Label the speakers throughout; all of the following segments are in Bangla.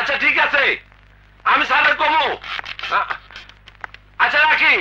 Speaker 1: আচ্ছা ঠিক আছে, আমি স্যারের কমু। আচ্ছা রাখি।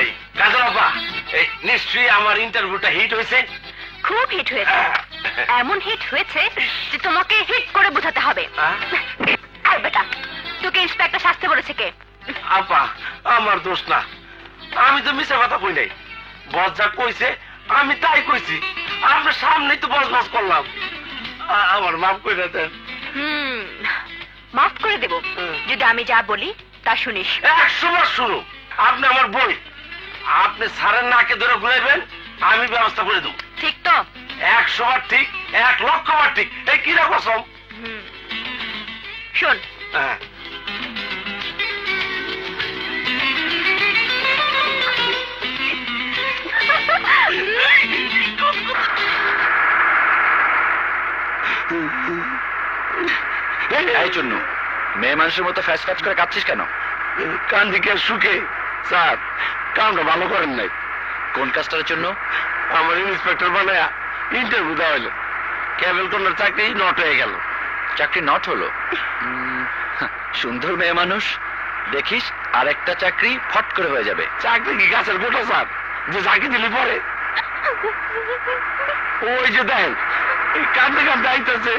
Speaker 1: এই কাজল আপা, এই নিশ্চয়ই আমার ইন্টারভিউটা হিট হয়েছে।
Speaker 2: খুব হিট হয়েছে, এমন হিট হয়েছে যে তোমাকে হিট করে বোঝাতে হবে। আর বেটা, তোকে ইন্সপেক্টর শাস্তি বলেছে কে?
Speaker 1: আপা আমার দোষ না, আমি তো মিশা কথা কই নাই। বস যা কইছে আমি তাই কইছি, আপনার সামনেই তো বস করলাম। আমার মাফ করে দেন।
Speaker 2: মাফ করে দেব যদি আমি যা বলি তা শুনিস।
Speaker 1: 100 বার শুনো, আপনি আমার বই, আপনি স্যারের নাকে ধরে ঘুরাইবেন, আমি ব্যবস্থা করে দেব।
Speaker 2: ঠিক তো?
Speaker 1: 100 বার ঠিক, 1 লক্ষ বার ঠিক। এই কি না কসম?
Speaker 2: শোন,
Speaker 1: হ্যাঁ
Speaker 3: এই জন্য মেয়ে মানুষের মতো ফ্যাস ফ্যাস করে কাঁদছিস কেন?
Speaker 1: কান্দিকে সুখে। স্যার কামটা ভালো করেন নাই।
Speaker 3: কোন কাজটার জন্য?
Speaker 1: আমার ইন্সপেক্টর বানায়া ইন্টারভিউ দেওয়া হইলো, কেবল কোনার চাকরি নট হয়ে গেল।
Speaker 3: চাকরি নট হলো? সুন্দর মেয়ে মানুষ, দেখিস আর একটা চাকরি ফট করে হয়ে যাবে।
Speaker 1: চাকরি কি গাছের গোটা স্যার যে চাকরি দিলে পরে? ওই যে দেন কান্দে কান্দে আইতেছে।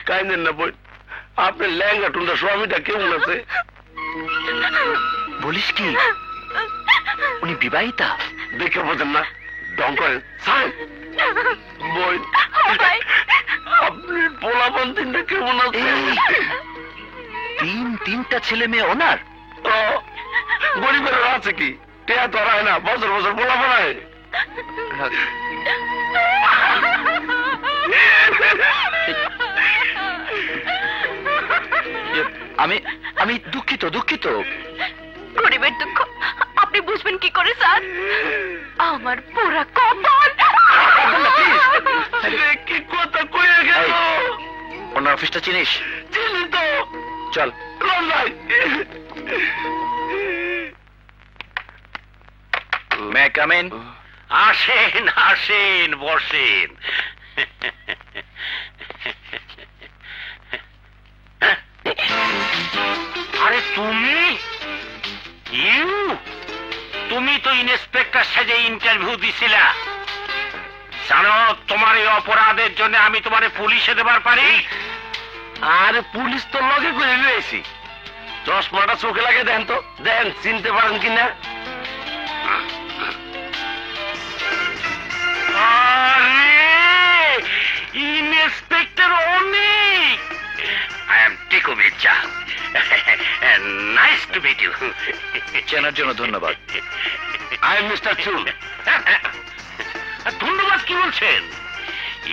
Speaker 1: কাইন্দেন না বই, আপনার লেহেঙ্গা টুন্ডা স্বামীটা কেমন আছে?
Speaker 3: বলিস কি উনি বিবাহিতা?
Speaker 1: দেখে বোঝেন না, ডং করেন স্যার। বই আপনি পোলাপান তিনটা কেমন আছে?
Speaker 3: তিনটা ছেলে মেয়ে ওনার?
Speaker 1: তো গরিবের আছে কি, টেয়া ধরায় না, বছর বছর পোলাপান হয়।
Speaker 3: আমি আমি দুঃখিত দুঃখিত।
Speaker 2: গরিবের দুঃখ আপনি বুঝবেন কি করে স্যার? আমার পুরা কপাল।
Speaker 1: কি কথা কয়ে গেল?
Speaker 3: ওনার অফিসটা চিনিস?
Speaker 1: চিনি তো।
Speaker 3: চল
Speaker 1: ভাই
Speaker 3: মে কাম ইন?
Speaker 4: আসেন আসেন, বসেন। আরে তুমি তুমি তো ইন্সপেক্টর সাজে ইন্টারভিউ দিছিলা। জানো তোমার এই অপরাধের জন্য আমি তোমারে পুলিশে দেবার পারি।
Speaker 1: আর পুলিশ তো লগে করে রয়েছি, চশমাটা চোখে লাগে দেন তো, দেন চিনতে পারেন কিনা।
Speaker 4: ইন্সপেক্টর অনেক। I am Tiku Mirza. Nice to meet you.
Speaker 3: চেনার জন্য ধন্যবাদ।
Speaker 1: আই এম মিস্টার চুল।
Speaker 4: ধন্যবাদ কি বলছেন?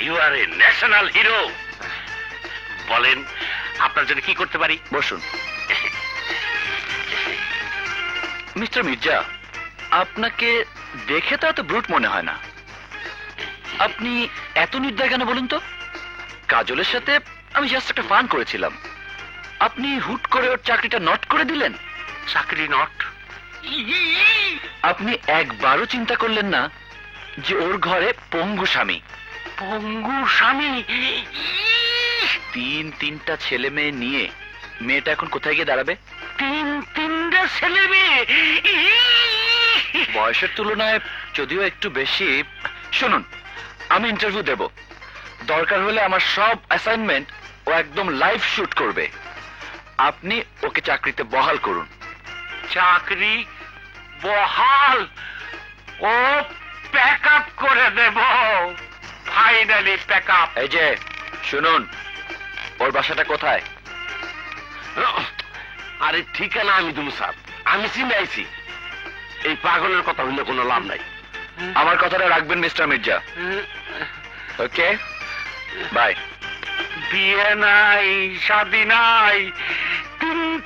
Speaker 4: You are a national hero. বলেন আপনার জন্য কি করতে পারি?
Speaker 3: বসুন। মিস্টার মির্জা, আপনাকে দেখে তো এত ব্রুট মনে হয় না। আপনি এত নির্দয় কেন বলুন তো? কাজলের সাথে আমি জাস্ট একটা ফান করেছিলাম, আপনি হুট করে ওর চাকরিটা নট করে দিলেন।
Speaker 4: চাকরি নট?
Speaker 3: আপনি একবারও চিন্তা করলেন না যে ওর ঘরে পঙ্গু স্বামী?
Speaker 4: পঙ্গু স্বামী?
Speaker 3: তিনটা ছেলে মেয়ে নিয়ে মেয়েটা এখন কোথায় গিয়ে দাঁড়াবে?
Speaker 4: তিনটা ছেলে মেয়ে?
Speaker 3: বয়সের তুলনায় যদিও একটু বেশি। শুনুন, আমি ইন্টারভিউ দেব, দরকার হলে আমার সব অ্যাসাইনমেন্ট ও একদম লাইভ শুট করবে। আপনি ওকে চাকরিতে বহাল করুন।
Speaker 4: চাকরি বহাল? ও প্যাক আপ করে দেব, ফাইনালি প্যাক আপ।
Speaker 3: এই যে শুনুন, ওর বাসাটা কোথায়?
Speaker 1: আরে ঠিকানা আমি দেবো স্যার, আমি চিনে আইছি। এই পাগলের কথা হইলে কোনো লাভ নাই।
Speaker 3: আমার কথাটা রাখবেন মিস্টার মির্জা। Okay bye.
Speaker 4: বিয়ে নাই, শাদী নাই,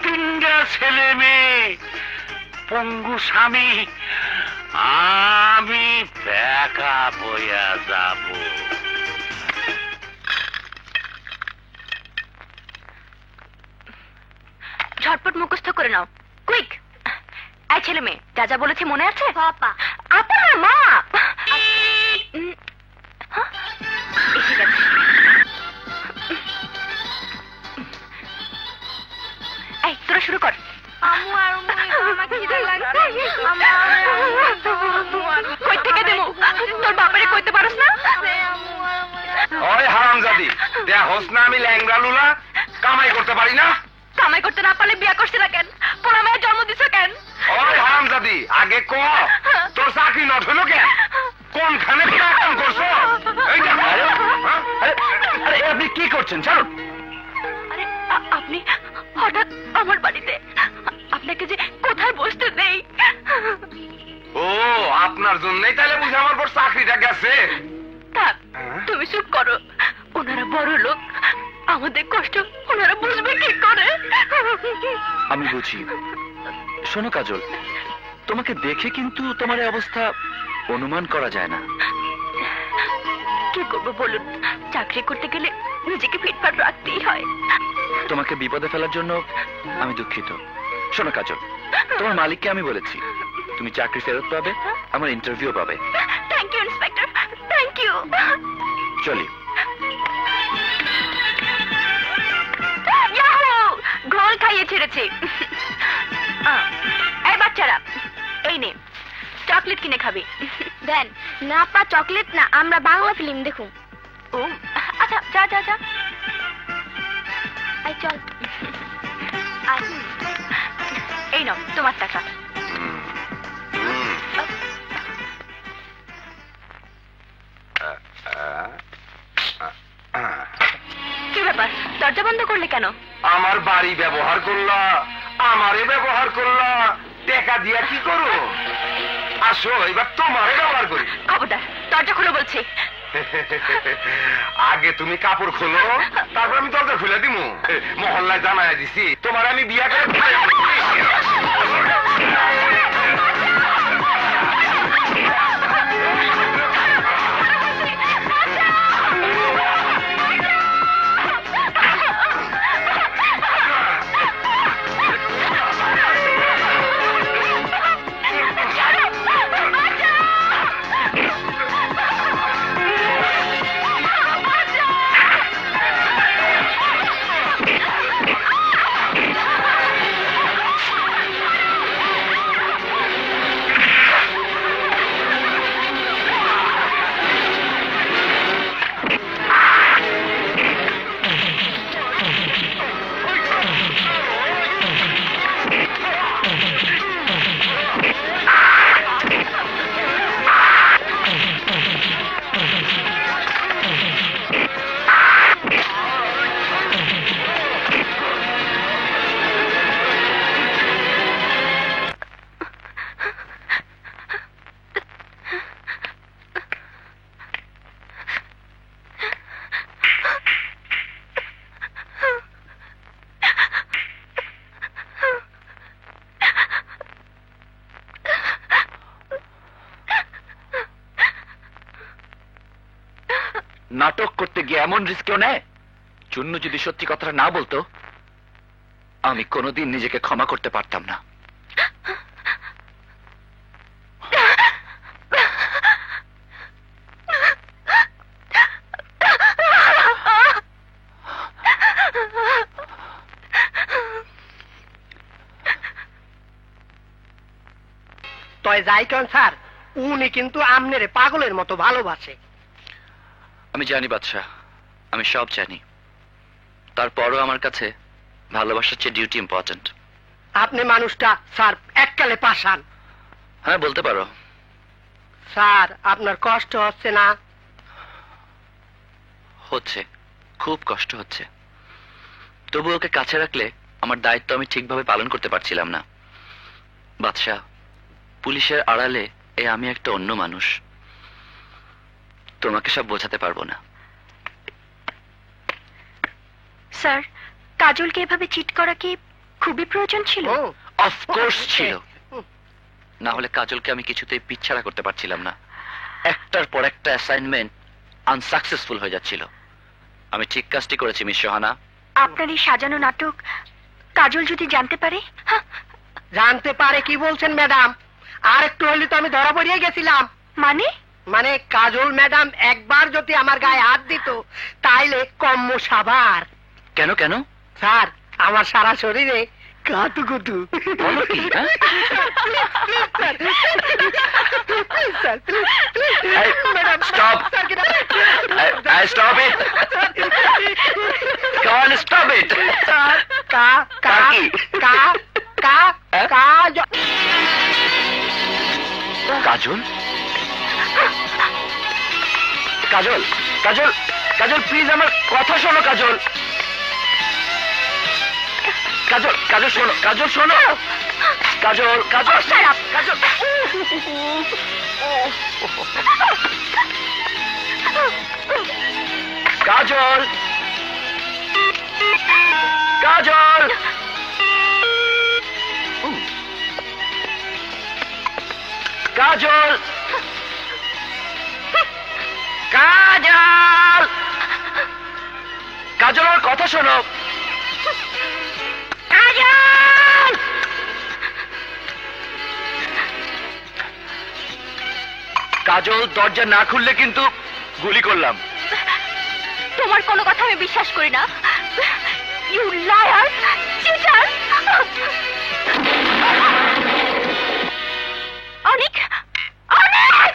Speaker 4: তিনটা ছেলে মেয়ে, পঙ্গু স্বামী, আমি প্যাক আপ হইয়া যাব।
Speaker 2: ঝটপট মুখস্থ করে নাও, কুইক। এই ছেলে মেয়ে, যা যা বলেছি মনে আছে? আপা, আপা না মা। হ্যাঁ? এই ঠিক আছে। এই তোরা শুরু কর। কই থেকে দেবো? তোর বাবারে কইতে পারস না?
Speaker 1: ওই হারামজাদি, দেখোস না আমি ল্যাংড়া লুলা, কামাই করতে পারি না?
Speaker 2: কামাই করতে না পারলে বিয়া করছে না কেন? পোড়া মেয়ের জন্ম দিছ কেন?
Speaker 1: ওই হারামজাদি, আগে ক তোর চাকরি নট হলো কেন? কোনখানে কাম করছো? এই দেখো। হ্যাঁ?
Speaker 3: আরে আপনি কি করছেন? ছাড়ুন।
Speaker 2: আরে আপনি হঠাৎ আমার বাড়িতে, আপনাকে যে কোথায় বসতে দেই।
Speaker 1: ও, আপনার জন্যই তাহলে বুঝে আমার পর চাকরিটা গেছে।
Speaker 2: থাক, তুমি চুপ করো। ওনারা বড় লোক, আমাদের কষ্ট ওনারা বুঝবে কি করে?
Speaker 3: আমি বুঝি। শোনো কাজল, তোমাকে দেখে কিন্তু তোমার এই অবস্থা অনুমান করা যায় না।
Speaker 2: কি করবো বলুন, চাকরি করতে গেলে নিজেকে ফিটফাট রাখতেই হয়।
Speaker 3: তোমাকে বিপদে ফেলার জন্য আমি দুঃখিত। শোনো কাজল, তোমার মালিককে আমি বলেছি তুমি চাকরি ফেরত পাবে, আমার ইন্টারভিউ পাবে।
Speaker 2: Thank you inspector, thank you.
Speaker 3: চলি।
Speaker 2: ঘোল খাইয়ে ছেড়েছি। এই বাচ্চারা, এই নে চকলেট কিনে খাবি। দেন না পা, চকলেট না, আমরা বাংলা ফিল্ম দেখুন। ও আচ্ছা, যা যা যা। এই চল। এই নাও তোমার টাকা। কি ব্যাপার, দরজা বন্ধ করলে কেন?
Speaker 1: আমার বাড়ি ব্যবহার করলা, আমারে ব্যবহার করলা, টাকা দিয়া কি করো? আসো এবার তোমারে ব্যবহার করি।
Speaker 2: খবরদার, দরজা খুলে বলছি।
Speaker 1: আগে তুমি কাপড় খোলো, তারপর আমি দরজা খুলে দিমু। মহল্লায় জানাই দিছি তোমার আমি বিয়া করে
Speaker 3: নাটক করতে গিয়ে এমন রিস্ক কেউ নেয়? চুন্নু যদি সত্যি কথাটা না বলতো, আমি কোনোদিন নিজেকে ক্ষমা করতে পারতাম না।
Speaker 5: তয় যাই কেন স্যার, উনি কিন্তু আমনেরে পাগলের মতো ভালোবাসে।
Speaker 3: আমি জানি বাদশা, আমি সব জানি। তারপরও আমার কাছে ভালোবাসার চেয়ে ডিউটি ইম্পর্টেন্ট।
Speaker 5: আপনি মানুষটা স্যার এককালে পাশান।
Speaker 3: হ্যাঁ, বলতে পারো।
Speaker 5: স্যার আপনার কষ্ট হচ্ছে না?
Speaker 3: হচ্ছে, খুব কষ্ট হচ্ছে। তবু ওকে কাছে রাখলে আমার দায়িত্ব আমি ঠিকভাবে পালন করতে পারছিলাম না। বাদশা, পুলিশের আড়ালে আমি একটা অন্য মানুষ। তোমাকে সব বোঝাতে পারবো না।
Speaker 2: স্যার, কাজলকে এভাবে চিট করা কি খুবই প্রয়োজন ছিল?
Speaker 3: অফকোর্স ছিল, না হলে কাজলকে আমি কিছুতেই পিছাড়া করতে পারছিলাম না। একটার পর একটা অ্যাসাইনমেন্ট আনসাকসেসফুল হয়ে যাচ্ছিল। আমি ঠিক কাজটি করেছি মিস সোহানা।
Speaker 2: আপনার এই সাজানো নাটক কাজল যদি জানতে পারে?
Speaker 5: জানতে পারে কি বলছেন ম্যাডাম? আর একটু হলে তো আমি ধরা পড়িয়ে গেছিলাম।
Speaker 2: মানে?
Speaker 5: মানে কাজল ম্যাডাম একবার যদি আমার গায়ে হাত দিত তাইলে কম্ম সাবার।
Speaker 3: কেন কেন?
Speaker 5: স্যার, আমার সারা শরীরে কাতু কুতু।
Speaker 3: বলো কি, হ্যাঁ? Hey, stop. Hey, stop it. Come on, stop it. Kajal, Kajal, Kajal, Kajal, please আমার কথা শোনো। কাজল, কাজল, কাজল শোনো, কাজল শোনো, কাজল, কাজল, কাজল, কাজল, কাজল, কাজল, কাজল, কাজল আমার কথা শোনো।
Speaker 2: কাজল!
Speaker 3: কাজল, দরজা না খুললে কিন্তু গুলি করলাম।
Speaker 2: তোমার কোনো কথা আমি বিশ্বাস করি না। You liar, cheater! অনেক, অনেক,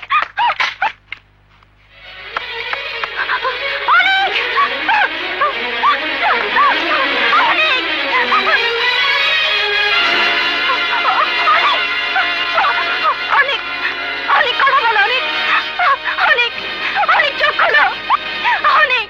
Speaker 2: অনেক, অনেক, অনেক কথা বলো, অনেক, অনেক, অনেক চোখ খোলো, অনেক।